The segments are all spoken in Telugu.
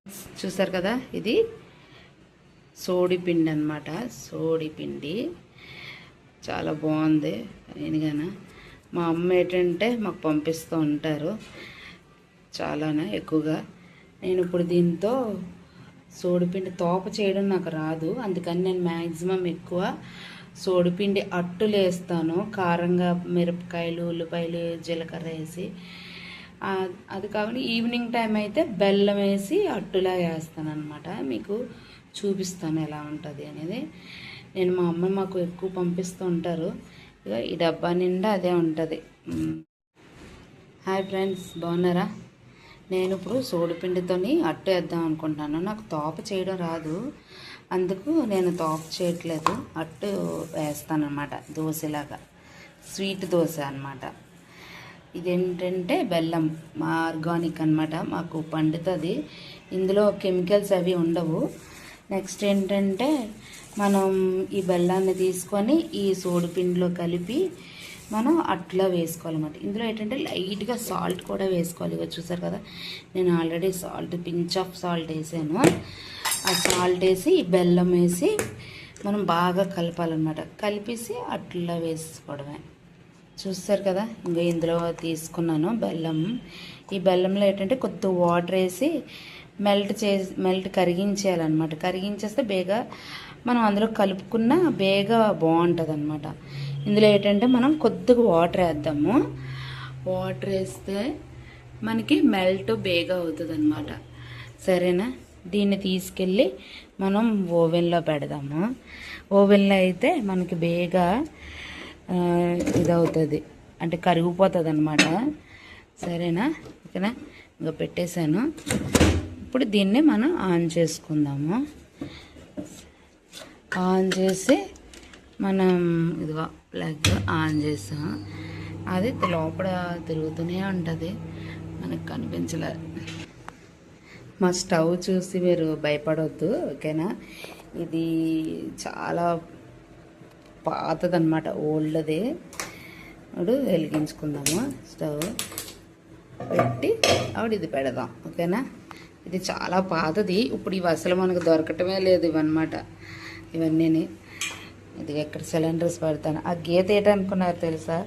చూసారు కదా, ఇది సోడి పిండి అనమాట. సోడి పిండి చాలా బాగుంది. నేనుగానే మా అమ్మ ఏంటంటే మాకు పంపిస్తూ ఉంటారు చాలానే ఎక్కువగా. నేను ఇప్పుడు దీంతో సోడిపిండి తోప చేయడం నాకు రాదు, అందుకని నేను మ్యాక్సిమం ఎక్కువ సోడిపిండి అట్టులు వేస్తాను. కారంగా మిరపకాయలు, ఉల్లిపాయలు, జీలకర్ర వేసి. అది కాకుండా ఈవినింగ్ టైం అయితే బెల్లం వేసి అట్టులా వేస్తాను అనమాట. మీకు చూపిస్తాను ఎలా ఉంటుంది అనేది. నేను మా అమ్మ మాకు ఎక్కువ పంపిస్తూ ఉంటారు. ఇక ఈ డబ్బా నిండా అదే ఉంటుంది. హాయ్ ఫ్రెండ్స్, బాగున్నారా? నేను ఇప్పుడు సోడిపిండితోని అట్టు వేద్దాం అనుకుంటున్నాను. నాకు తోప చేయడం రాదు, అందుకు నేను తోప చేయట్లేదు, అట్టు వేస్తాను అనమాట. దోశలాగా, స్వీట్ దోశ అనమాట. ఇదేంటంటే బెల్లం ఆర్గానిక్ అనమాట, మాకు పండుతుంది. ఇందులో కెమికల్స్ అవి ఉండవు. నెక్స్ట్ ఏంటంటే మనం ఈ బెల్లాన్ని తీసుకొని ఈ సోడిపిండిలో కలిపి మనం అట్లా వేసుకోవాలన్నమాట. ఇందులో ఏంటంటే లైట్గా సాల్ట్ కూడా వేసుకోవాలి. ఇక చూసారు కదా, నేను ఆల్రెడీ పించ్ ఆఫ్ సాల్ట్ వేసాను. ఆ సాల్ట్ వేసి ఈ బెల్లం వేసి మనం బాగా కలపాలన్నమాట. కలిపేసి అట్లా వేసుకోవడమే. చూస్తారు కదా, ఇంకా ఇందులో తీసుకున్నాను బెల్లం. ఈ బెల్లంలో ఏంటంటే కొద్దిగా వాటర్ వేసి మెల్ట్ కరిగించేయాలన్నమాట. కరిగించేస్తే బేగా మనం అందులో కలుపుకున్న బేగా బాగుంటుంది అనమాట. ఇందులో ఏంటంటే మనం కొద్దిగా వాటర్ వేద్దాము. వాటర్ వేస్తే మనకి మెల్ట్ బేగా అవుతుంది అనమాట. సరేనా? దీన్ని తీసుకెళ్ళి మనం ఓవెన్లో పెడదాము. ఓవెన్లో అయితే మనకి బేగా ఇదవుతుంది, అంటే కరిగిపోతుంది అనమాట. సరేనా? ఓకేనా? ఇంకా పెట్టేశాను. ఇప్పుడు దీన్ని మనం ఆన్ చేసుకుందాము. ఆన్ చేసి మనం ఇదిగో ప్లగ్ ఆన్ చేసాం. అది లోపల తిరుగుతూనే ఉంటుంది, మనకు కనిపించలే. మా స్టవ్ చూసి మీరు భయపడవద్దు, ఓకేనా? ఇది చాలా పాతదన్నమాట, ఓల్డ్ది. ఇప్పుడు వెలిగించుకుందాము. స్టవ్ పెట్టి అప్పుడు ఇది పెడదాం, ఓకేనా? ఇది చాలా పాతది, ఇప్పుడు ఇవి అసలు మనకు దొరకటమే లేదు ఇవన్నమాట. ఇవన్నీ ఇది ఎక్కడ సిలిండర్స్ పెడతాను. ఆ గీత ఏంటనుకున్నారు తెలుసా?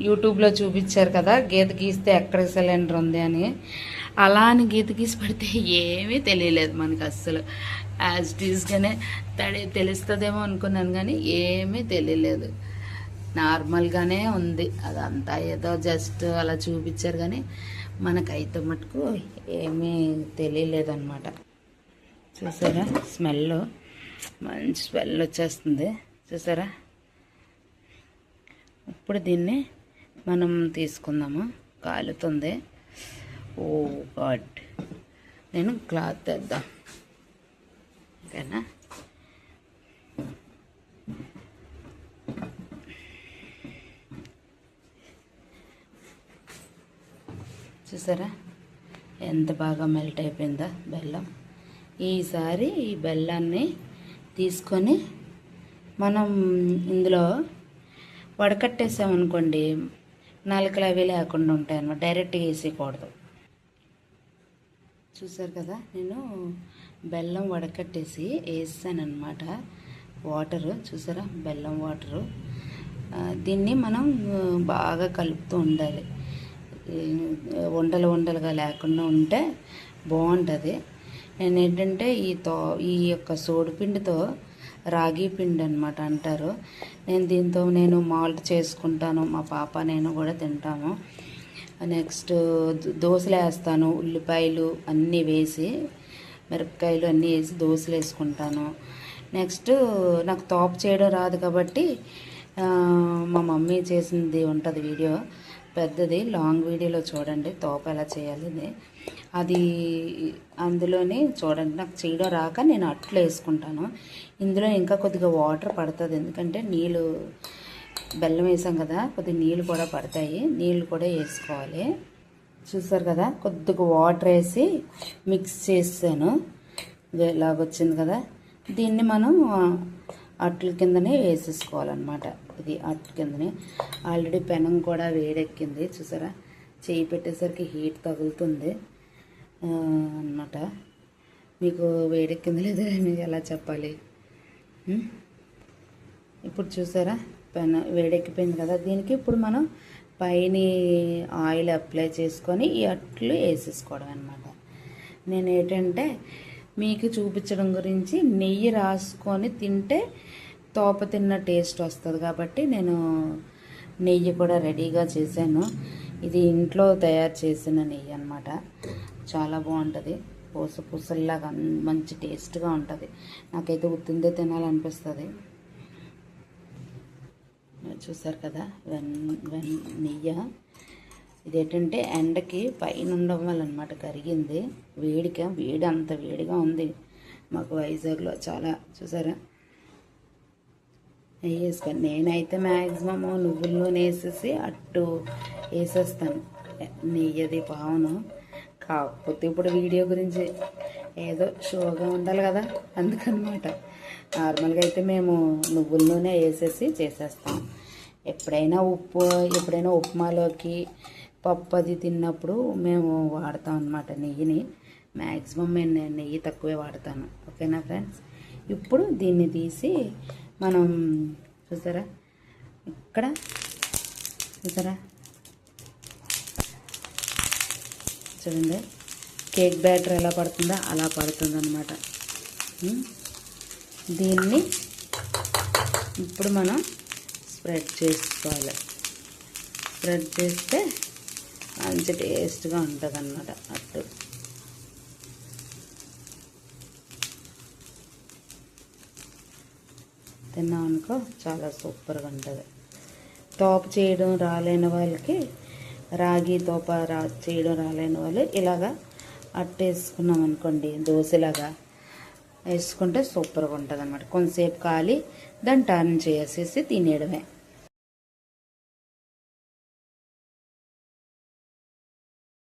యూట్యూబ్లో చూపించారు కదా, గీత గీస్తే ఎక్కడ సిలిండర్ ఉంది అని. అలా అని గీత గీసి పెడితే ఏమీ తెలియలేదు మనకు అస్సలు. యాజ్ టీజ్గానే తెలుస్తుందేమో అనుకున్నాను, కానీ ఏమీ తెలియలేదు. నార్మల్గానే ఉంది అదంతా, ఏదో జస్ట్ అలా చూపించారు, కానీ మనకైతే మటుకు ఏమీ తెలియలేదన్నమాట. చూసారా, స్మెల్ మంచి స్మెల్ వచ్చేస్తుంది. చూసారా? ఇప్పుడు దీన్ని మనం తీసుకుందాము. కాలుతుంది. ఓ గాడ్, నేను క్లాత్ తెద్దాం, ఓకేనా? చూసారా ఎంత బాగా మెల్ట్ అయిపోయిందా బెల్లం. ఈసారి ఈ బెల్లాన్ని తీసుకొని మనం ఇందులో వడకట్టేసామనుకోండి, నలకలు అవి లేకుండా ఉంటాయి అన్నమాట. డైరెక్ట్గా వేసేయకూడదు. చూసారు కదా, నేను బెల్లం వడకట్టేసి వేసానమాట. వాటరు చూసారా, బెల్లం వాటరు. దీన్ని మనం బాగా కలుపుతూ ఉండాలి. ఉండలుగా లేకుండా ఉంటే బాగుంటుంది. నేను ఏంటంటే ఈ యొక్క సోడిపిండితో రాగి పిండి అనమాట అంటారు. నేను మాల్ట్ చేసుకుంటాను, మా పాప నేను కూడా తింటాము. నెక్స్ట్ దోశలు వేస్తాను, ఉల్లిపాయలు అన్నీ వేసి, మిరపకాయలు అన్నీ వేసి దోశలు వేసుకుంటాను. నెక్స్ట్ నాకు తోప చేయడం రాదు కాబట్టి మా మమ్మీ చేసింది ఉంటుంది వీడియో, పెద్దది లాంగ్ వీడియోలో చూడండి తోప ఎలా చేయాలి అది. అందులోనే చూడండి, నాకు చేయడం రాక నేను అట్లు వేసుకుంటాను. ఇందులో ఇంకా కొద్దిగా వాటర్ పడుతుంది, ఎందుకంటే నీళ్ళు బెల్లం వేసాం కదా, కొద్దిగా నీళ్ళు కూడా పడతాయి. నీళ్ళు కూడా వేసుకోవాలి. చూసారు కదా, కొద్దిగా వాటర్ వేసి మిక్స్ చేసాను. ఇలాగొచ్చింది కదా, దీన్ని మనం అట్ల కిందనే వేసేసుకోవాలన్నమాట. ఇది అట్ల కిందనే ఆల్రెడీ పెనం కూడా వేడెక్కింది. చూసారా, చేయి పెట్టేసరికి హీట్ తగులుతుంది. అన్నమాట. మీకు వేడెక్కింది లేదా అని ఎలా చెప్పాలి. ఇప్పుడు చూసారా పెన వేడెక్కిపోయింది కదా. దీనికి ఇప్పుడు మనం పైన ఆయిల్ అప్లై చేసుకొని ఈ అట్లు వేసేసుకోవడం అనమాట. నేను ఏంటంటే మీకు చూపించడం గురించి నెయ్యి రాసుకొని తింటే తోప తిన్న టేస్ట్ వస్తుంది కాబట్టి నేను నెయ్యి కూడా రెడీగా చేశాను. ఇది ఇంట్లో తయారు చేసిన నెయ్యి అనమాట. చాలా బాగుంటుంది, పూసల్లాగా మంచి టేస్ట్గా ఉంటుంది. నాకైతే ఉత్తిందే తినాలనిపిస్తుంది. చూసారు కదా నెయ్యి. ఇదేంటంటే ఎండకి పైన ఉండడం వల్ల అనమాట కరిగింది. వేడి అంత వేడిగా ఉంది మాకు వైజాగ్లో చాలా. చూసారా నెయ్యి వేసుకొని నేనైతే మ్యాక్సిమం నువ్వుల నూనె వేసేసి అట్టు వేసేస్తాను. నెయ్యది పావును. కాకపోతే ఇప్పుడు వీడియో గురించి ఏదో షోగా ఉండాలి కదా, అందుకనమాట. నార్మల్గా అయితే మేము నువ్వుల నూనె వేసేసి చేసేస్తాం. ఎప్పుడైనా ఉప్మాలోకి పప్పు అది తిన్నప్పుడు మేము వాడతాం అన్నమాట నెయ్యిని. మ్యాక్సిమం నేను నెయ్యి తక్కువే వాడతాను. ఓకేనా ఫ్రెండ్స్. ఇప్పుడు దీన్ని తీసి మనం చూసారా ఇక్కడ చూసారా చూడండి కేక్ బ్యాటర్ ఎలా పడుతుందో అలా పడుతుంది అన్నమాట. దీన్ని ఇప్పుడు మనం స్ప్రెడ్ చేసుకోవాలి. స్ప్రెడ్ చేస్తే మంచి టేస్ట్గా ఉంటుంది అన్నమాట అట్టు. తిన్నామనుకో చాలా సూపర్గా ఉంటుంది. తోప చేయడం రాలేని వాళ్ళకి, రాగి తోప చేయడం రాలేని వాళ్ళు ఇలాగా అట్టు వేసుకున్నాం అనుకోండి, దోశలాగా వేసుకుంటే సూపర్గా ఉంటుంది అన్నమాట. కొంతసేపు కాలి దాన్ని టర్న్ చేసేసి తినేయడమే.